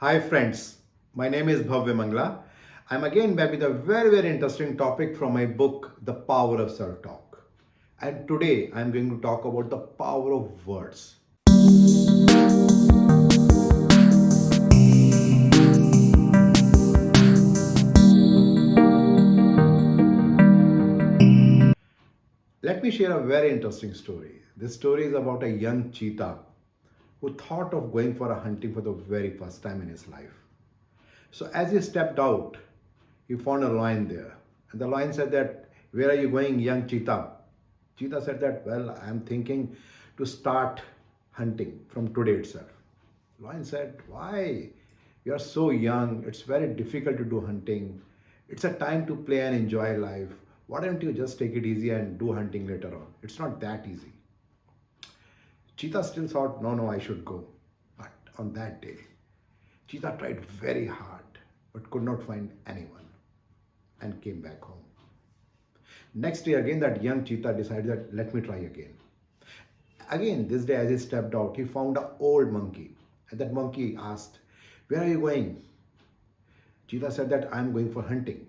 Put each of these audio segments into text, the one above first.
Hi friends, my name is Bhavya Mangla. I'm again back with a very interesting topic from my book, The Power of Self-Talk. And today I'm going to talk about the power of words. Let me share a very interesting story. This story is about a young cheetah who thought of going for a hunting for the very first time in his life. So as he stepped out, he found a lion there. And the lion said that, "Where are you going, young cheetah?" Cheetah said that, "Well, I'm thinking to start hunting from today itself." Lion said, "Why? You are so young. It's very difficult to do hunting. It's a time to play and enjoy life. Why don't you just take it easy and do hunting later on? It's not that easy." Cheetah still thought, no, I should go. But on that day, Cheetah tried very hard but could not find anyone and came back home. Next day, again, that young cheetah decided that let me try again. Again, this day, as he stepped out, he found an old monkey. And that monkey asked, "Where are you going?" Cheetah said that I'm going for hunting.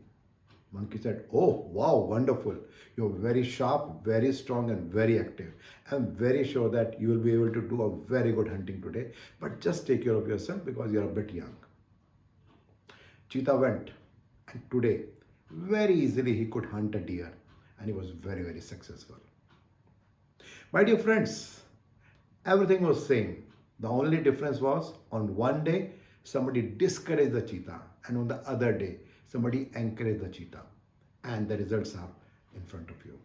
Monkey said, "Oh, wow, wonderful. You're very sharp, very strong, and very active. I'm very sure that you will be able to do a very good hunting today. But just take care of yourself because you're a bit young." Cheetah went, and today, very easily, he could hunt a deer, and he was very successful. My dear friends, everything was same. The only difference was on one day, somebody discouraged the cheetah, and on the other day, somebody encouraged the cheetah. And the results are in front of you.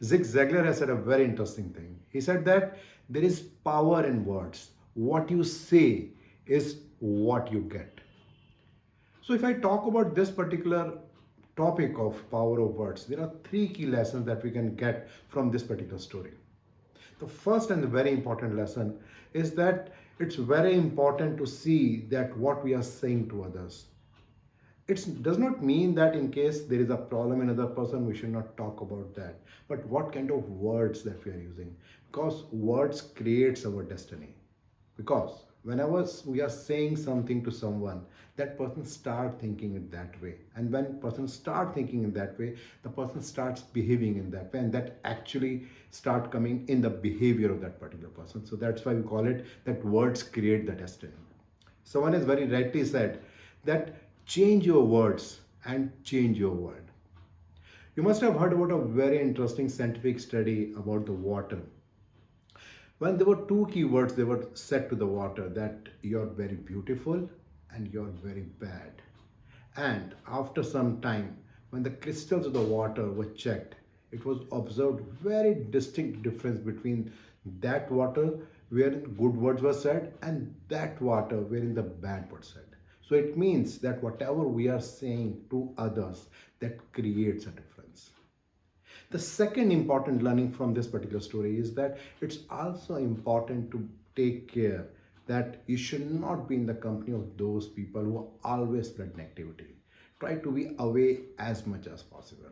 Zig Ziglar has said a very interesting thing. He said that there is power in words. What you say is what you get. So if I talk about this particular topic of power of words, there are three key lessons that we can get from this particular story. The first and the very important lesson is that it's very important to see that what we are saying to others. It does not mean that in case there is a problem in another person, we should not talk about that. But what kind of words that we are using? Because words creates our destiny. Because whenever we are saying something to someone, that person start thinking it that way. And when person start thinking in that way, the person starts behaving in that way. And that actually start coming in the behavior of that particular person. So that's why we call it that words create the destiny. Someone has very rightly said that change your words and change your world. You must have heard about a very interesting scientific study about the water. When there were two keywords they were said to the water, that you're very beautiful and you're very bad. And after some time, when the crystals of the water were checked, it was observed very distinct difference between that water wherein good words were said and that water wherein the bad words said. So it means that whatever we are saying to others, that creates a difference. The second important learning from this particular story is that it's also important to take care that you should not be in the company of those people who always spread negativity. Try to be away as much as possible.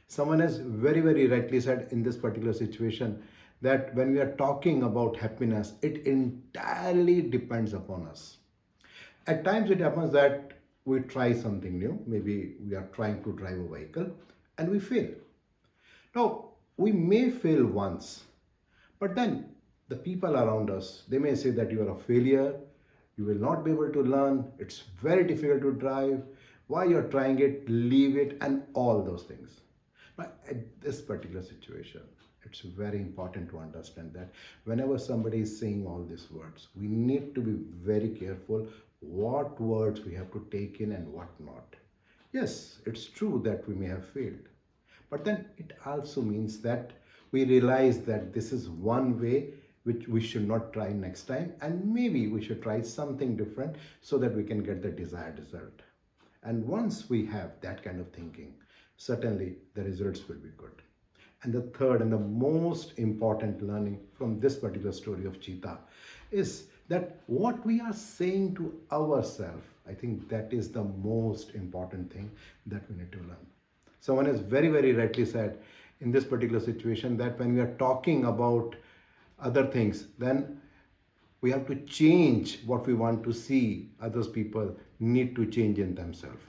Someone has very rightly said in this particular situation that when we are talking about happiness, it entirely depends upon us. At times it happens that we try something new. Maybe we are trying to drive a vehicle and we fail. Now, we may fail once, but then the people around us, they may say that you are a failure, you will not be able to learn, it's very difficult to drive, why you're trying it, leave it, and all those things. But at this particular situation, it's very important to understand that whenever somebody is saying all these words, we need to be very careful what words we have to take in and what not. Yes, it's true that we may have failed, but then it also means that we realize that this is one way which we should not try next time, and maybe we should try something different so that we can get the desired result. And once we have that kind of thinking, certainly the results will be good. And the third and the most important learning from this particular story of Cheetah is that what we are saying to ourselves, I think that is the most important thing that we need to learn. Someone has very rightly said in this particular situation that when we are talking about other things, then We have to change what we want to see others people need to change in themselves.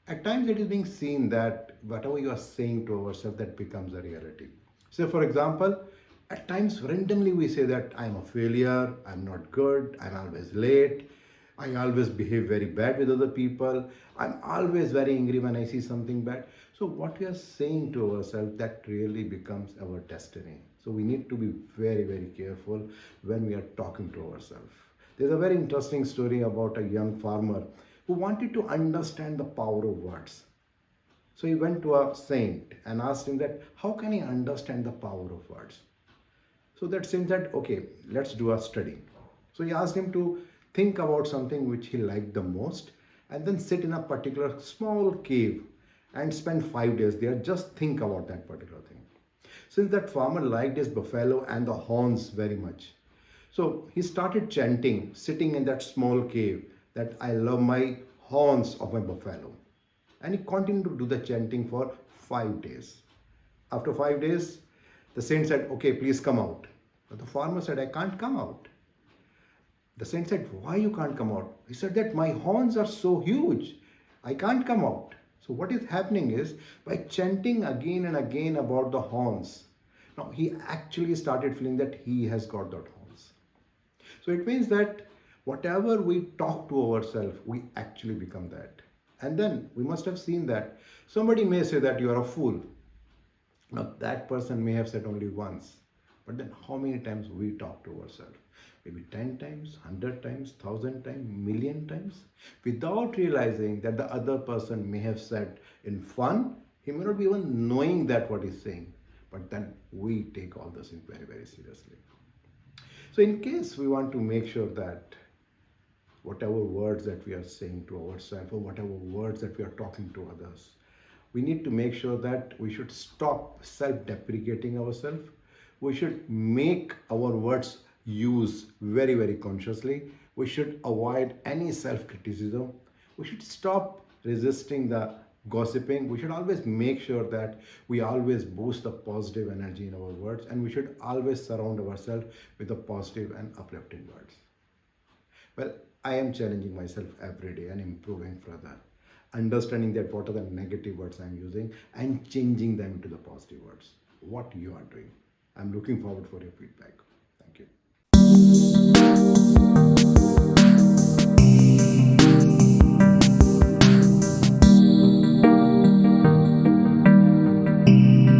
At times it is being seen that whatever you are saying to ourselves, that becomes a reality. So for example, at times randomly we say that I'm a failure, I'm not good, I'm always late, I always behave very bad with other people, I'm always very angry when I see something bad. So what we are saying to ourselves, that really becomes our destiny. So we need to be very, very careful when we are talking to ourselves. There's a very interesting story about a young farmer who wanted to understand the power of words. So he went to a saint and asked him that how can he understand the power of words? So that saint said, okay, let's do a study. So he asked him to think about something which he liked the most and then sit in a particular small cave and spend 5 days there, just think about that particular thing. Since that farmer liked his buffalo and the horns very much, so he started chanting, sitting in that small cave, that I love my horns of my buffalo. And he continued to do the chanting for 5 days. After 5 days, the saint said, okay, please come out. But the farmer said, I can't come out. The saint said, why you can't come out? He said that my horns are so huge, I can't come out. So what is happening is, by chanting again and again about the horns, now he actually started feeling that he has got that horns. So it means that whatever we talk to ourselves, we actually become that. And then we must have seen that somebody may say that you are a fool. Now that person may have said only once, but then how many times we talk to ourselves? Maybe 10 times, 100 times, 1,000 times, million times, without realizing that the other person may have said in fun. He may not be even knowing that what he's saying, but then we take all this in very, very seriously. So in case we want to make sure that whatever words that we are saying to ourselves or whatever words that we are talking to others, we need to make sure that we should stop self-deprecating ourselves. We should make our words use very, very consciously. We should avoid any self-criticism. We should stop resisting the gossiping. We should always make sure that we always boost the positive energy in our words, and we should always surround ourselves with the positive and uplifting words. Well, I am challenging myself every day and improving further, understanding that what are the negative words I'm using and changing them into the positive words. What you are doing. I'm looking forward for your feedback. Thank you.